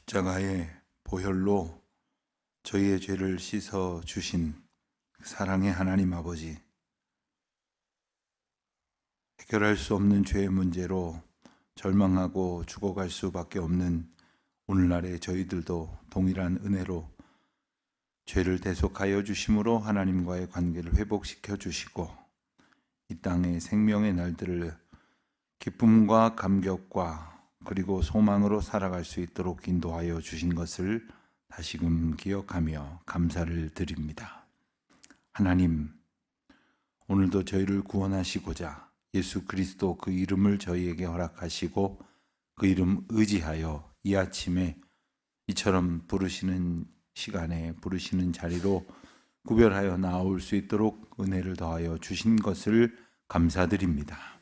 십자가의 보혈로 저희의 죄를 씻어 주신 사랑의 하나님 아버지, 해결할 수 없는 죄의 문제로 절망하고 죽어갈 수밖에 없는 오늘날의 저희들도 동일한 은혜로 죄를 대속하여 주심으로 하나님과의 관계를 회복시켜 주시고 이 땅의 생명의 날들을 기쁨과 감격과 그리고 소망으로 살아갈 수 있도록 인도하여 주신 것을 다시금 기억하며 감사를 드립니다. 하나님, 오늘도 저희를 구원하시고자 예수 그리스도 그 이름을 저희에게 허락하시고 그 이름 의지하여 이 아침에 이처럼 부르시는 시간에 부르시는 자리로 구별하여 나올 수 있도록 은혜를 더하여 주신 것을 감사드립니다.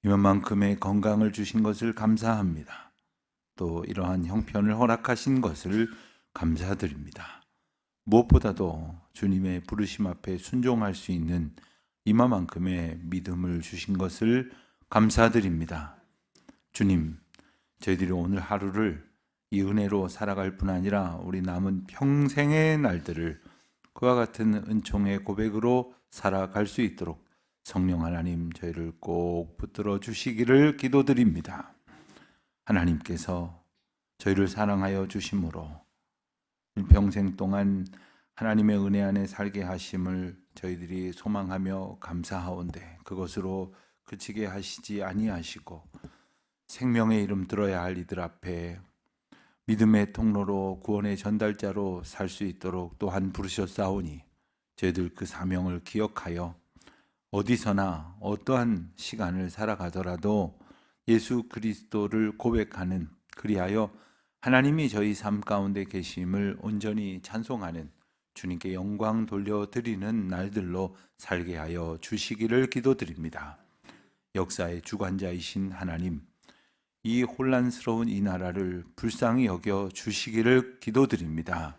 이만큼의 건강을 주신 것을 감사합니다. 또 이러한 형편을 허락하신 것을 감사드립니다. 무엇보다도 주님의 부르심 앞에 순종할 수 있는 이만큼의 믿음을 주신 것을 감사드립니다. 주님, 저희들이 오늘 하루를 이 은혜로 살아갈 뿐 아니라 우리 남은 평생의 날들을 그와 같은 은총의 고백으로 살아갈 수 있도록 성령 하나님 저희를 꼭 붙들어 주시기를 기도드립니다. 하나님께서 저희를 사랑하여 주심으로 평생 동안 하나님의 은혜 안에 살게 하심을 저희들이 소망하며 감사하온데 그것으로 그치게 하시지 아니하시고 생명의 이름 들어야 할 이들 앞에 믿음의 통로로 구원의 전달자로 살 수 있도록 또한 부르셨사오니 저희들 그 사명을 기억하여 어디서나 어떠한 시간을 살아가더라도 예수 그리스도를 고백하는, 그리하여 하나님이 저희 삶 가운데 계심을 온전히 찬송하는, 주님께 영광 돌려드리는 날들로 살게 하여 주시기를 기도드립니다. 역사의 주관자이신 하나님, 이 혼란스러운 이 나라를 불쌍히 여겨 주시기를 기도드립니다.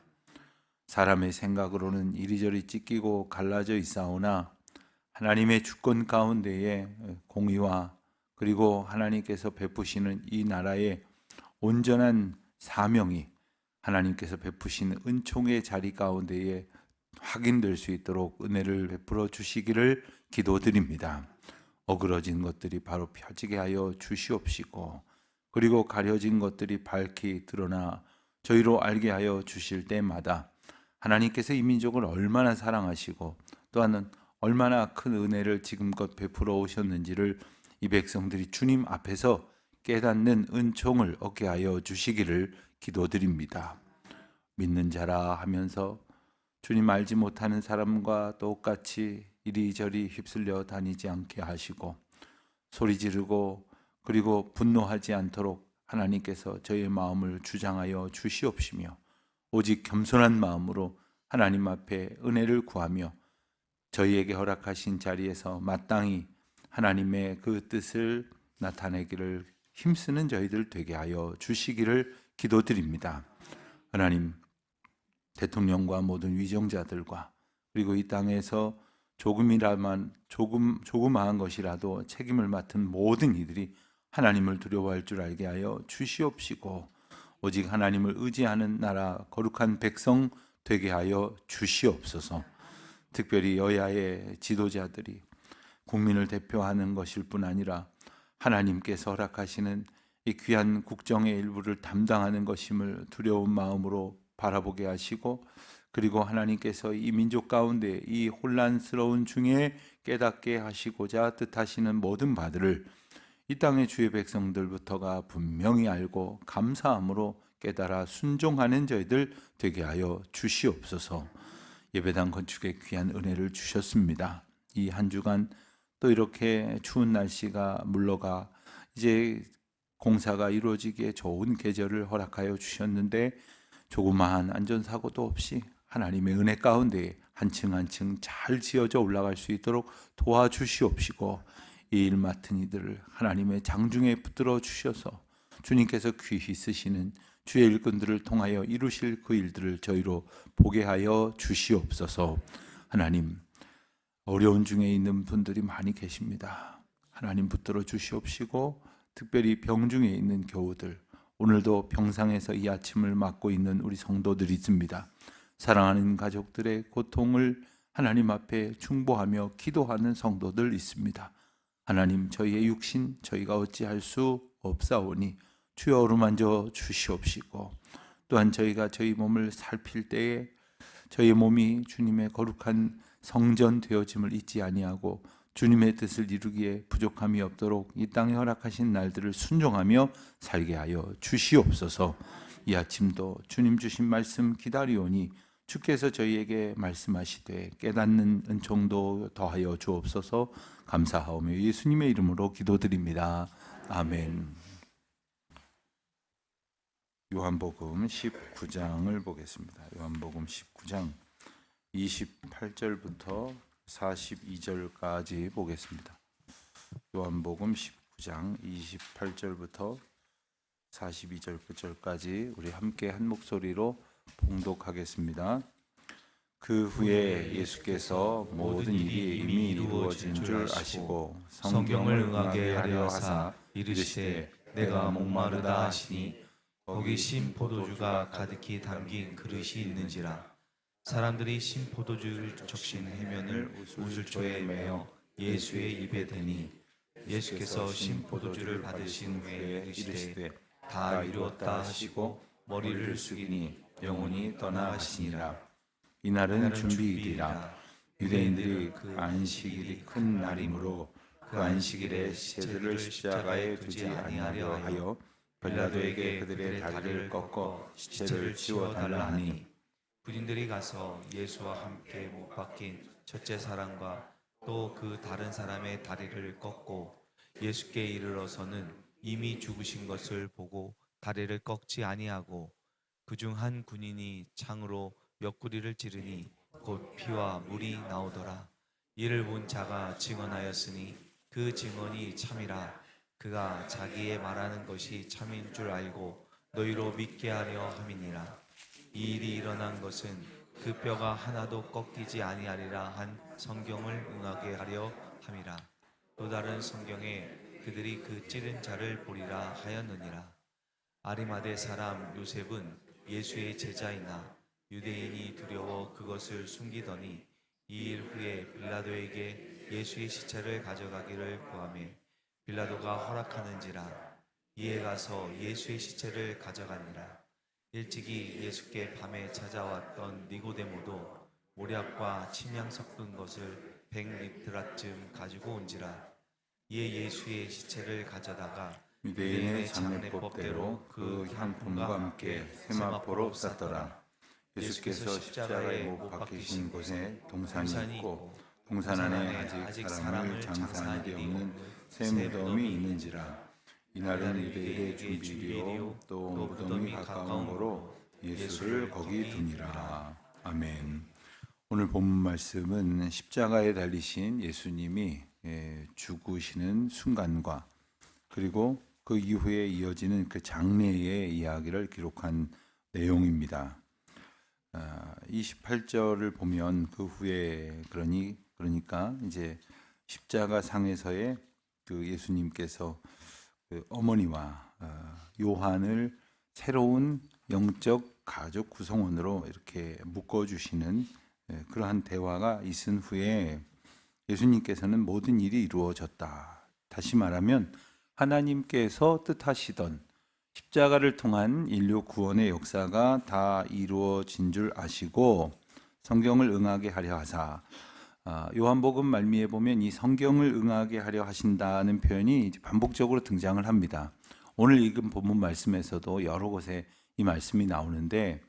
사람의 생각으로는 이리저리 찢기고 갈라져 있사오나 하나님의 주권 가운데에 공의와 그리고 하나님께서 베푸시는 이 나라의 온전한 사명이 하나님께서 베푸신 은총의 자리 가운데에 확인될 수 있도록 은혜를 베풀어 주시기를 기도드립니다. 어그러진 것들이 바로 펴지게 하여 주시옵시고 그리고 가려진 것들이 밝히 드러나 저희로 알게 하여 주실 때마다 하나님께서 이 민족을 얼마나 사랑하시고 또한 얼마나 큰 은혜를 지금껏 베풀어 오셨는지를 이 백성들이 주님 앞에서 깨닫는 은총을 얻게 하여 주시기를 기도드립니다. 믿는 자라 하면서 주님 알지 못하는 사람과 똑같이 이리저리 휩쓸려 다니지 않게 하시고 소리 지르고 그리고 분노하지 않도록 하나님께서 저희의 마음을 주장하여 주시옵시며 오직 겸손한 마음으로 하나님 앞에 은혜를 구하며 저희에게 허락하신 자리에서 마땅히 하나님의 그 뜻을 나타내기를 힘쓰는 저희들 되게 하여 주시기를 기도드립니다. 하나님, 대통령과 모든 위정자들과 그리고 이 땅에서 조그마한 것이라도 책임을 맡은 모든 이들이 하나님을 두려워할 줄 알게 하여 주시옵시고 오직 하나님을 의지하는 나라 거룩한 백성 되게 하여 주시옵소서. 특별히 여야의 지도자들이 국민을 대표하는 것일 뿐 아니라 하나님께서 허락하시는 이 귀한 국정의 일부를 담당하는 것임을 두려운 마음으로 바라보게 하시고 그리고 하나님께서 이 민족 가운데 이 혼란스러운 중에 깨닫게 하시고자 뜻하시는 모든 바들을 이 땅의 주의 백성들부터가 분명히 알고 감사함으로 깨달아 순종하는 저희들 되게 하여 주시옵소서. 예배당 건축에 귀한 은혜를 주셨습니다. 이 한 주간 또 이렇게 추운 날씨가 물러가 이제 공사가 이루어지기에 좋은 계절을 허락하여 주셨는데 조그마한 안전사고도 없이 하나님의 은혜 가운데 한 층 한 층 잘 지어져 올라갈 수 있도록 도와주시옵시고 이 일 맡은 이들을 하나님의 장중에 붙들어 주셔서 주님께서 귀히 쓰시는 주의 일꾼들을 통하여 이루실 그 일들을 저희로 보게 하여 주시옵소서. 하나님, 어려운 중에 있는 분들이 많이 계십니다. 하나님 붙들어 주시옵시고 특별히 병 중에 있는 교우들, 오늘도 병상에서 이 아침을 맞고 있는 우리 성도들이 있습니다. 사랑하는 가족들의 고통을 하나님 앞에 중보하며 기도하는 성도들 있습니다. 하나님, 저희의 육신 저희가 어찌할 수 없사오니 주여 어루만져 주시옵시고, 또한 저희가 저희 몸을 살필 때에 저희 몸이 주님의 거룩한 성전 되어짐을 잊지 아니하고 주님의 뜻을 이루기에 부족함이 없도록 이 땅에 허락하신 날들을 순종하며 살게 하여 주시옵소서. 이 아침도 주님 주신 말씀 기다리오니 주께서 저희에게 말씀하시되 깨닫는 은총도 더하여 주옵소서. 감사하오며 예수님의 이름으로 기도드립니다. 아멘. 요한복음 19장을 보겠습니다. 요한복음 19장 28절부터 42절까지 보겠습니다. 요한복음 19장 28절부터 42절 끝절까지 우리 함께 한 목소리로 봉독하겠습니다. 그 후에 예수께서 모든 일이 이미 이루어진 줄 아시고 성경을 응하게 하려 하사 이르시되 내가 목마르다 하시니 거기 신 포도주가 가득히 담긴 그릇이 있는지라. 사람들이 신 포도주를 적신 해면을 우슬초에 매어 예수의 입에 대니 예수께서 신 포도주를 받으신 후에 이르시되 다 이루었다 하시고 머리를 숙이니 영혼이 떠나가시니라. 이날은 준비일이라. 유대인들이 그 안식일이 큰 날이므로 그 안식일에 시체들을 십자가에 두지 아니하려 하여 빌라도에게 그들의 다리를 꺾어 시체를 치워달라 하니, 군인들이 가서 예수와 함께 못 박힌 첫째 사람과 또 그 다른 사람의 다리를 꺾고 예수께 이르러서는 이미 죽으신 것을 보고 다리를 꺾지 아니하고 그중 한 군인이 창으로 옆구리를 찌르니 곧 피와 물이 나오더라. 이를 본 자가 증언하였으니 그 증언이 참이라. 그가 자기의 말하는 것이 참인 줄 알고 너희로 믿게 하려 함이니라. 이 일이 일어난 것은 그 뼈가 하나도 꺾이지 아니하리라 한 성경을 응하게 하려 함이라. 또 다른 성경에 그들이 그 찌른 자를 보리라 하였느니라. 아리마대 사람 요셉은 예수의 제자이나 유대인이 두려워 그것을 숨기더니 이 일 후에 빌라도에게 예수의 시체를 가져가기를 구하매 빌라도가 허락하는지라. 이에 가서 예수의 시체를 가져가니라. 일찍이 예수께 밤에 찾아왔던 니고데모도 모략과 침향 섞은 것을 100리트라쯤 가지고 온지라. 이에 예수의 시체를 가져다가 유대인의 장례법대로 그 향품과 함께 세마포로 쌌더라. 예수께서 십자가에 못 박히신 곳에 동산이 있고 동산 안에 아직 사람을 장사한 일이 없는 새 무덤이 있는지라. 이날은 유대인의 준비일이요 또 무덤이 가까운 거로 예수를 거기 두니라. 아멘. 오늘 본문 말씀은 십자가에 달리신 예수님이 죽으시는 순간과 그리고 그 이후에 이어지는 그 장례의 이야기를 기록한 내용입니다. 28절을 보면 그 후에 그러니까 이제 십자가 상에서의 그 예수님께서 그 어머니와 요한을 새로운 영적 가족 구성원으로 이렇게 묶어주시는 그러한 대화가 있은 후에 예수님께서는 모든 일이 이루어졌다. 다시 말하면 하나님께서 뜻하시던 십자가를 통한 인류 구원의 역사가 다 이루어진 줄 아시고 성경을 응하게 하려 하사. 요한복음 말미에 보면 이 성경을 응하게 하려 하신다는 표현이 반복적으로 등장을 합니다. 오늘 읽은 본문 말씀에서도 여러 곳에 이 말씀이 나오는데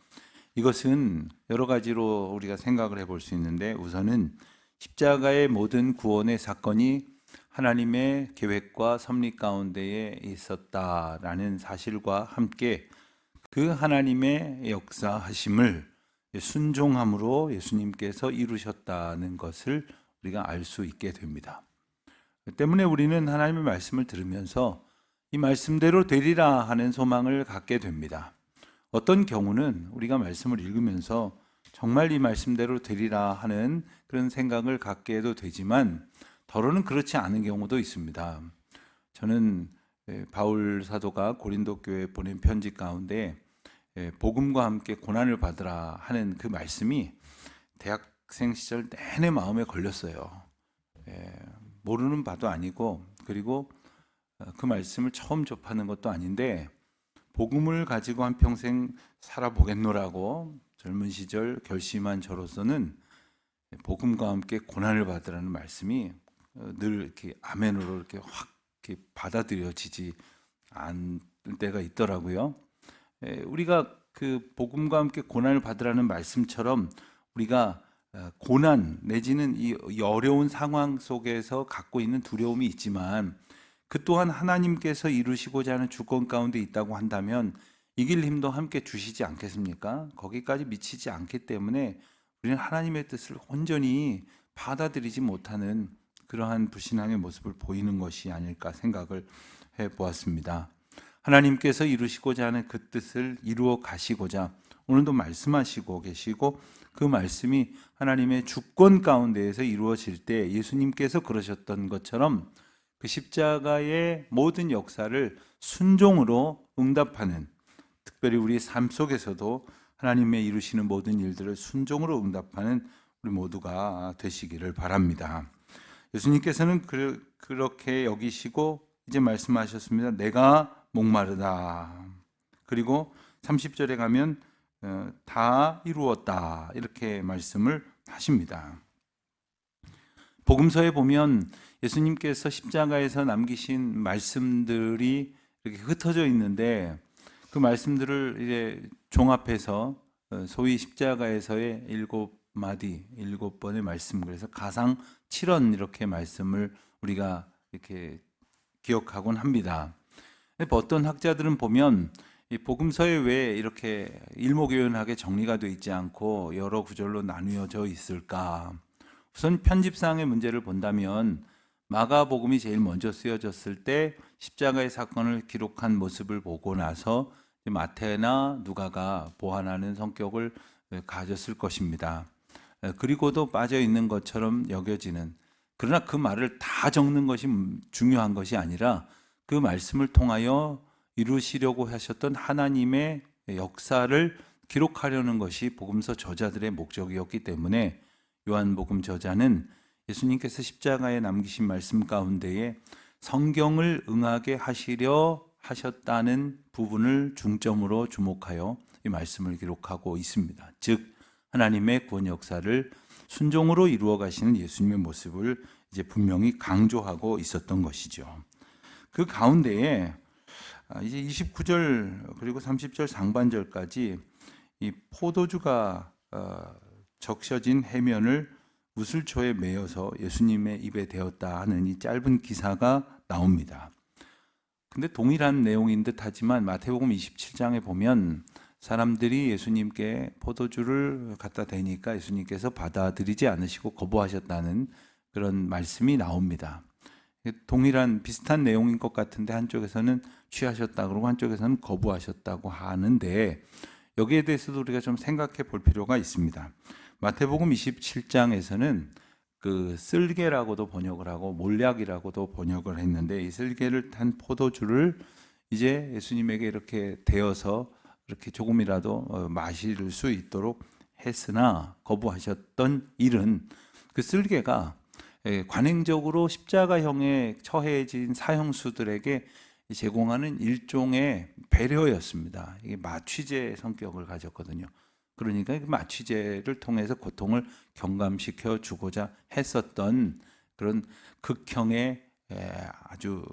이것은 여러 가지로 우리가 생각을 해볼 수 있는데 우선은 십자가의 모든 구원의 사건이 하나님의 계획과 섭리 가운데에 있었다라는 사실과 함께 그 하나님의 역사하심을 순종함으로 예수님께서 이루셨다는 것을 우리가 알 수 있게 됩니다. 때문에 우리는 하나님의 말씀을 들으면서 이 말씀대로 되리라 하는 소망을 갖게 됩니다. 어떤 경우는 우리가 말씀을 읽으면서 정말 이 말씀대로 되리라 하는 그런 생각을 갖게 해도 되지만 더러는 그렇지 않은 경우도 있습니다. 저는 바울 사도가 고린도 교회에 보낸 편지 가운데 복음과 함께 고난을 받으라 하는 그 말씀이 대학생 시절 내내 마음에 걸렸어요. 모르는 바도 아니고, 그리고 그 말씀을 처음 접하는 것도 아닌데 복음을 가지고 한평생 살아보겠노라고 젊은 시절 결심한 저로서는 복음과 함께 고난을 받으라는 말씀이 늘 이렇게 아멘으로 이렇게 확 이렇게 받아들여지지 않을 때가 있더라고요. 우리가 그 복음과 함께 고난을 받으라는 말씀처럼 우리가 고난 내지는 이 어려운 상황 속에서 갖고 있는 두려움이 있지만 그 또한 하나님께서 이루시고자 하는 주권 가운데 있다고 한다면 이길 힘도 함께 주시지 않겠습니까? 거기까지 미치지 않기 때문에 우리는 하나님의 뜻을 온전히 받아들이지 못하는 그러한 불신앙의 모습을 보이는 것이 아닐까 생각을 해보았습니다. 하나님께서 이루시고자 하는 그 뜻을 이루어 가시고자 오늘도 말씀하시고 계시고, 그 말씀이 하나님의 주권 가운데에서 이루어질 때 예수님께서 그러셨던 것처럼 그 십자가의 모든 역사를 순종으로 응답하는, 특별히 우리 삶 속에서도 하나님의 이루시는 모든 일들을 순종으로 응답하는 우리 모두가 되시기를 바랍니다. 예수님께서는 그렇게 여기시고 이제 말씀하셨습니다. 내가 목마르다. 그리고 30절에 가면 다 이루었다, 이렇게 말씀을 하십니다. 복음서에 보면 예수님께서 십자가에서 남기신 말씀들이 이렇게 흩어져 있는데 그 말씀들을 이제 종합해서 소위 십자가에서의 7마디, 7번의 말씀, 그래서 가상 7원 이렇게 말씀을 우리가 이렇게 기억하곤 합니다. 어떤 학자들은 보면 이 복음서에 왜 이렇게 일목요연하게 정리가 되어 있지 않고 여러 구절로 나누어져 있을까? 우선 편집상의 문제를 본다면 마가복음이 제일 먼저 쓰여졌을 때 십자가의 사건을 기록한 모습을 보고 나서 마태나 누가가 보완하는 성격을 가졌을 것입니다. 그리고도 빠져 있는 것처럼 여겨지는, 그러나 그 말을 다 적는 것이 중요한 것이 아니라 그 말씀을 통하여 이루시려고 하셨던 하나님의 역사를 기록하려는 것이 복음서 저자들의 목적이었기 때문에 요한복음 저자는 예수님께서 십자가에 남기신 말씀 가운데에 성경을 응하게 하시려 하셨다는 부분을 중점으로 주목하여 이 말씀을 기록하고 있습니다. 즉 하나님의 구원 역사를 순종으로 이루어 가시는 예수님의 모습을 이제 분명히 강조하고 있었던 것이죠. 그 가운데에 이제 29절 그리고 30절 상반절까지 이 포도주가 적셔진 해면을 우슬초에 매여서 예수님의 입에 대었다 하는 이 짧은 기사가 나옵니다. 근데 동일한 내용인 듯 하지만 마태복음 27장에 보면 사람들이 예수님께 포도주를 갖다 대니까 예수님께서 받아들이지 않으시고 거부하셨다는 그런 말씀이 나옵니다. 동일한 비슷한 내용인 것 같은데 한쪽에서는 취하셨다 그러고 한쪽에서는 거부하셨다고 하는데 여기에 대해서도 우리가 좀 생각해 볼 필요가 있습니다. 마태복음 27장에서는 그 쓸개라고도 번역을 하고 몰약이라고도 번역을 했는데 이 쓸개를 탄 포도주를 이제 예수님에게 이렇게 대어서 이렇게 조금이라도 마실 수 있도록 했으나 거부하셨던 일은 그 쓸개가 관행적으로 십자가형에 처해진 사형수들에게 제공하는 일종의 배려였습니다. 이게 마취제 성격을 가졌거든요. 그러니까 그 마취제를 통해서 고통을 경감시켜 주고자 했었던 그런 극형의 아주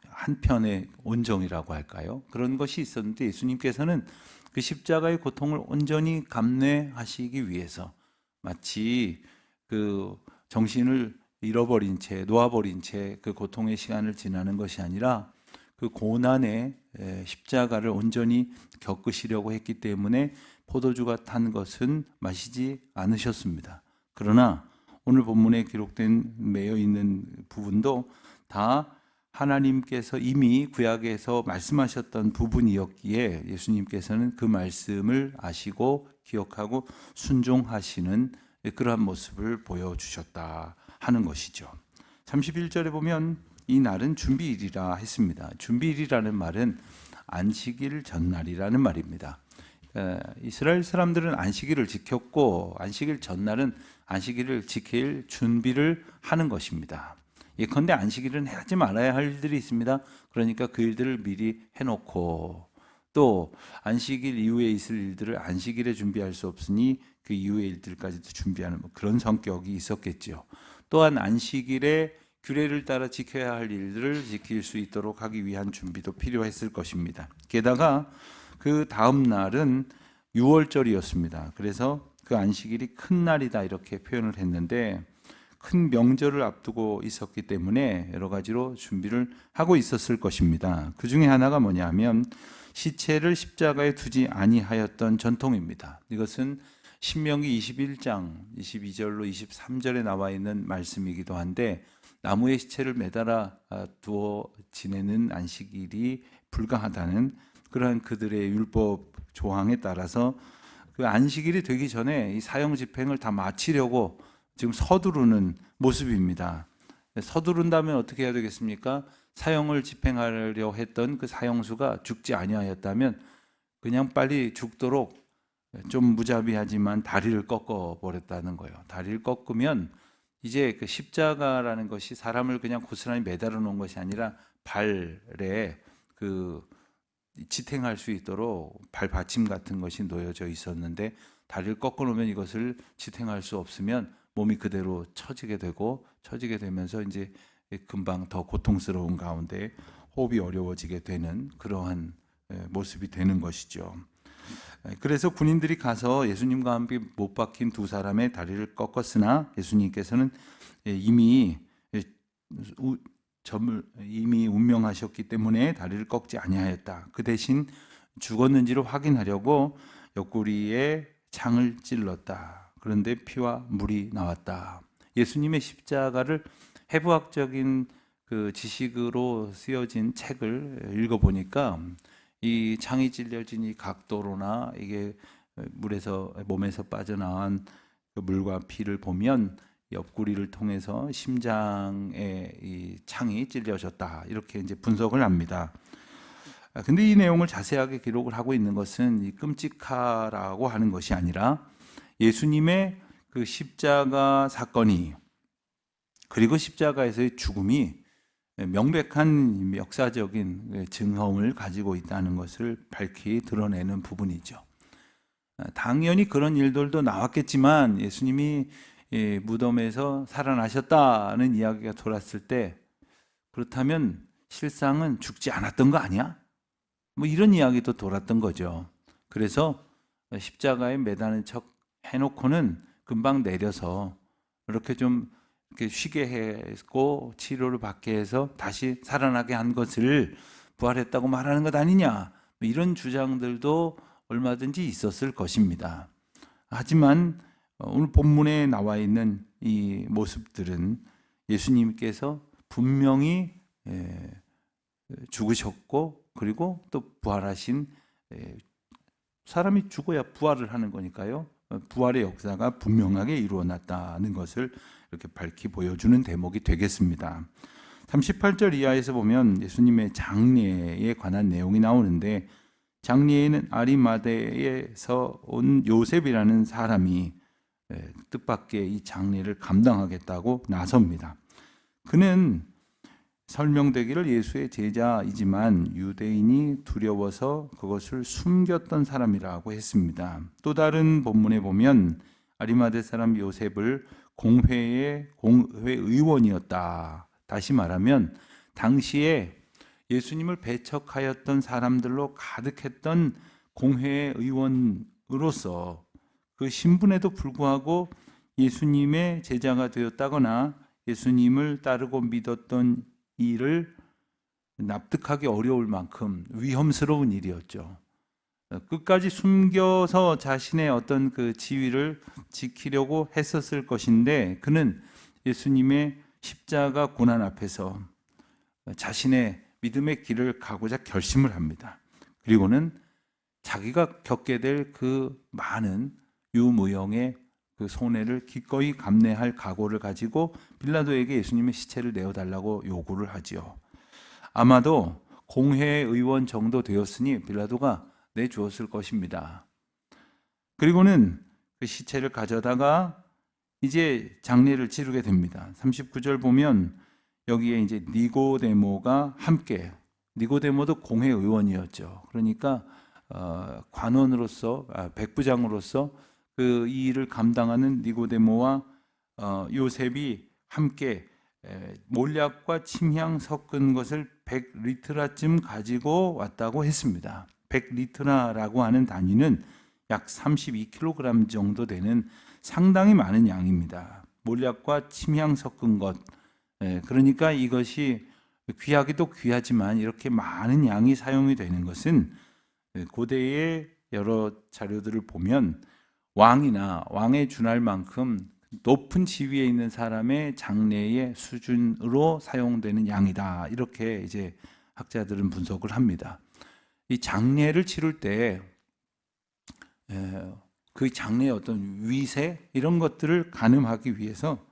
한편의 온정이라고 할까요? 그런 것이 있었는데 예수님께서는 그 십자가의 고통을 온전히 감내하시기 위해서 마치 그 정신을 잃어버린 채, 놓아버린 채 그 고통의 시간을 지나는 것이 아니라 그 고난의 십자가를 온전히 겪으시려고 했기 때문에 포도주가 탄 것은 마시지 않으셨습니다. 그러나 오늘 본문에 기록된 매여 있는 부분도 다 하나님께서 이미 구약에서 말씀하셨던 부분이었기에 예수님께서는 그 말씀을 아시고 기억하고 순종하시는 그러한 모습을 보여주셨다 하는 것이죠. 31절에 보면 이 날은 준비일이라 했습니다. 준비일이라는 말은 안식일 전날이라는 말입니다. 이스라엘 사람들은 안식일을 지켰고 안식일 전날은 안식일을 지킬 준비를 하는 것입니다. 예컨대 안식일은 하지 말아야 할 일들이 있습니다. 그러니까 그 일들을 미리 해놓고 또 안식일 이후에 있을 일들을 안식일에 준비할 수 없으니 그 이후의 일들까지도 준비하는 그런 성격이 있었겠죠. 또한 안식일에 규례를 따라 지켜야 할 일들을 지킬 수 있도록 하기 위한 준비도 필요했을 것입니다. 게다가 그 다음 날은 6월절이었습니다. 그래서 그 안식일이 큰 날이다 이렇게 표현을 했는데 큰 명절을 앞두고 있었기 때문에 여러 가지로 준비를 하고 있었을 것입니다. 그 중에 하나가 뭐냐면 시체를 십자가에 두지 아니하였던 전통입니다. 이것은 신명기 21장 22절로 23절에 나와 있는 말씀이기도 한데 나무에 시체를 매달아 두어 지내는 안식일이 불가하다는 그러한 그들의 율법 조항에 따라서 그 안식일이 되기 전에 이 사형 집행을 다 마치려고 지금 서두르는 모습입니다. 서두른다면 어떻게 해야 되겠습니까? 사형을 집행하려 했던 그 사형수가 죽지 아니하였다면 그냥 빨리 죽도록 좀 무자비하지만 다리를 꺾어 버렸다는 거예요. 다리를 꺾으면 이제 그 십자가라는 것이 사람을 그냥 고스란히 매달아 놓은 것이 아니라 발에 그 지탱할 수 있도록 발 받침 같은 것이 놓여져 있었는데 다리를 꺾어 놓으면 이것을 지탱할 수 없으면 몸이 그대로 처지게 되고 처지게 되면서 이제 금방 더 고통스러운 가운데 호흡이 어려워지게 되는 그러한 모습이 되는 것이죠. 그래서 군인들이 가서 예수님과 함께 못 박힌 두 사람의 다리를 꺾었으나 예수님께서는 이미 운명하셨기 때문에 다리를 꺾지 아니하였다. 그 대신 죽었는지를 확인하려고 옆구리에 창을 찔렀다. 그런데 피와 물이 나왔다. 예수님의 십자가를 해부학적인 그 지식으로 쓰여진 책을 읽어보니까 이 창이 찔려진 이 각도로나 이게 몸에서 빠져나온 그 물과 피를 보면 옆구리를 통해서 심장에 이 창이 찔려졌다 이렇게 이제 분석을 합니다. 근데 이 내용을 자세하게 기록을 하고 있는 것은 이 끔찍하라고 하는 것이 아니라 예수님의 그 십자가 사건이 그리고 십자가에서의 죽음이 명백한 역사적인 증언을 가지고 있다는 것을 밝히 드러내는 부분이죠. 당연히 그런 일들도 나왔겠지만 예수님이 무덤에서 살아나셨다는 이야기가 돌았을 때 그렇다면 실상은 죽지 않았던 거 아니야? 뭐 이런 이야기도 돌았던 거죠. 그래서 십자가에 매다는 척 해놓고는 금방 내려서 이렇게 좀 이렇게 쉬게 했고 치료를 받게 해서 다시 살아나게 한 것을 부활했다고 말하는 것 아니냐, 뭐 이런 주장들도 얼마든지 있었을 것입니다. 하지만 오늘 본문에 나와 있는 이 모습들은 예수님께서 분명히 죽으셨고 그리고 또 부활하신, 사람이 죽어야 부활을 하는 거니까요. 부활의 역사가 분명하게 이루어났다는 것을 이렇게 밝히 보여주는 대목이 되겠습니다. 38절 이하에서 보면 예수님의 장례에 관한 내용이 나오는데 장례에는 아리마대에서 온 요셉이라는 사람이 뜻밖의 이 장례를 감당하겠다고 나섭니다. 그는 설명되기를 예수의 제자이지만 유대인이 두려워서 그것을 숨겼던 사람이라고 했습니다. 또 다른 본문에 보면 아리마대 사람 요셉을 공회 의원이었다. 다시 말하면 당시에 예수님을 배척하였던 사람들로 가득했던 공회의 의원으로서 그 신분에도 불구하고 예수님의 제자가 되었다거나 예수님을 따르고 믿었던 일을 납득하기 어려울 만큼 위험스러운 일이었죠. 끝까지 숨겨서 자신의 어떤 그 지위를 지키려고 했었을 것인데 그는 예수님의 십자가 고난 앞에서 자신의 믿음의 길을 가고자 결심을 합니다. 그리고는 자기가 겪게 될 그 많은 유무형의 그 그 손해를 기꺼이 감내할 각오를 가지고 빌라도에게 예수님의 시체를 내어달라고 요구를 하지요. 아마도 공회의원 정도 되었으니 빌라도가 내주었을 것입니다. 그리고는 그 시체를 가져다가 이제 장례를 치르게 됩니다. 39절 보면 여기에 이제 니고데모가 함께, 니고데모도 공회의원이었죠. 그러니까 관원으로서, 백부장으로서 그 이 일을 감당하는 니고데모와 요셉이 함께 몰약과 침향 섞은 것을 100리트라쯤 가지고 왔다고 했습니다. 100리트라라고 하는 단위는 약 32kg 정도 되는 상당히 많은 양입니다. 몰약과 침향 섞은 것. 그러니까 이것이 귀하기도 귀하지만 이렇게 많은 양이 사용이 되는 것은 고대의 여러 자료들을 보면 왕이나 왕에 준할 만큼 높은 지위에 있는 사람의 장례의 수준으로 사용되는 양이다. 이렇게 이제 학자들은 분석을 합니다. 이 장례를 치를 때 그 장례의 어떤 위세 이런 것들을 가늠하기 위해서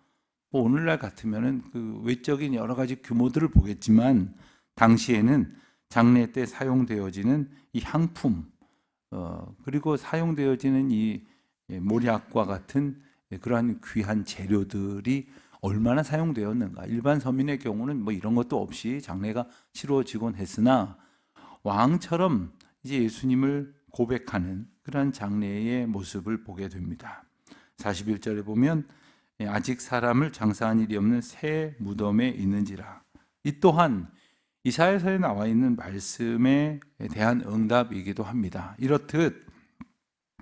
오늘날 같으면은 그 외적인 여러 가지 규모들을 보겠지만 당시에는 장례 때 사용되어지는 이 향품 그리고 사용되어지는 이 몰약과 같은 그러한 귀한 재료들이 얼마나 사용되었는가. 일반 서민의 경우는 뭐 이런 것도 없이 장례가 치루어지곤 했으나 왕처럼 이제 예수님을 고백하는 그러한 장례의 모습을 보게 됩니다. 41절에 보면 아직 사람을 장사한 일이 없는 새 무덤에 있는지라. 이 또한 이사야서에 나와 있는 말씀에 대한 응답이기도 합니다. 이렇듯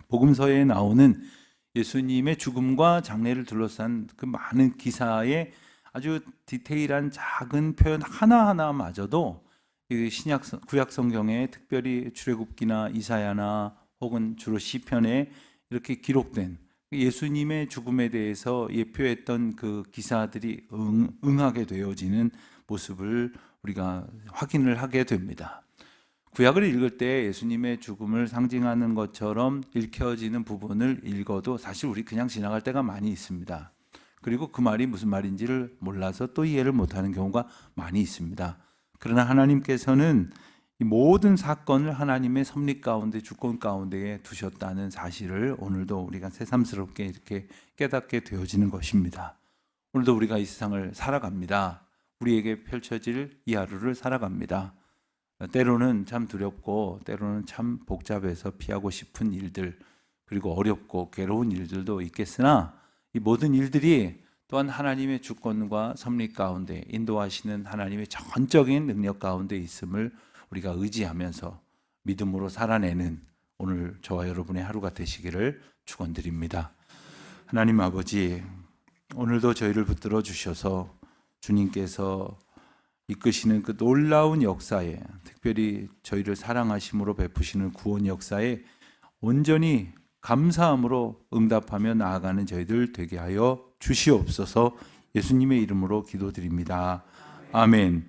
복음서에 나오는 예수님의 죽음과 장례를 둘러싼 그 많은 기사의 아주 디테일한 작은 표현 하나하나마저도 구약 성경에 특별히 출애굽기나 이사야나 혹은 주로 시편에 이렇게 기록된 예수님의 죽음에 대해서 예표했던 그 기사들이 응하게 되어지는 모습을 우리가 확인을 하게 됩니다. 구약을 읽을 때 예수님의 죽음을 상징하는 것처럼 읽혀지는 부분을 읽어도 사실 우리 그냥 지나갈 때가 많이 있습니다. 그리고 그 말이 무슨 말인지를 몰라서 또 이해를 못하는 경우가 많이 있습니다. 그러나 하나님께서는 이 모든 사건을 하나님의 섭리 가운데 주권 가운데에 두셨다는 사실을 오늘도 우리가 새삼스럽게 이렇게 깨닫게 되어지는 것입니다. 오늘도 우리가 이 세상을 살아갑니다. 우리에게 펼쳐질 이 하루를 살아갑니다. 때로는 참 두렵고 때로는 참 복잡해서 피하고 싶은 일들 그리고 어렵고 괴로운 일들도 있겠으나 이 모든 일들이 또한 하나님의 주권과 섭리 가운데 인도하시는 하나님의 전적인 능력 가운데 있음을 우리가 의지하면서 믿음으로 살아내는 오늘 저와 여러분의 하루가 되시기를 축원드립니다. 하나님 아버지, 오늘도 저희를 붙들어 주셔서 주님께서 이끄시는 그 놀라운 역사에, 특별히 저희를 사랑하심으로 베푸시는 구원 역사에 온전히 감사함으로 응답하며 나아가는 저희들 되게 하여 주시옵소서. 예수님의 이름으로 기도드립니다. 아멘.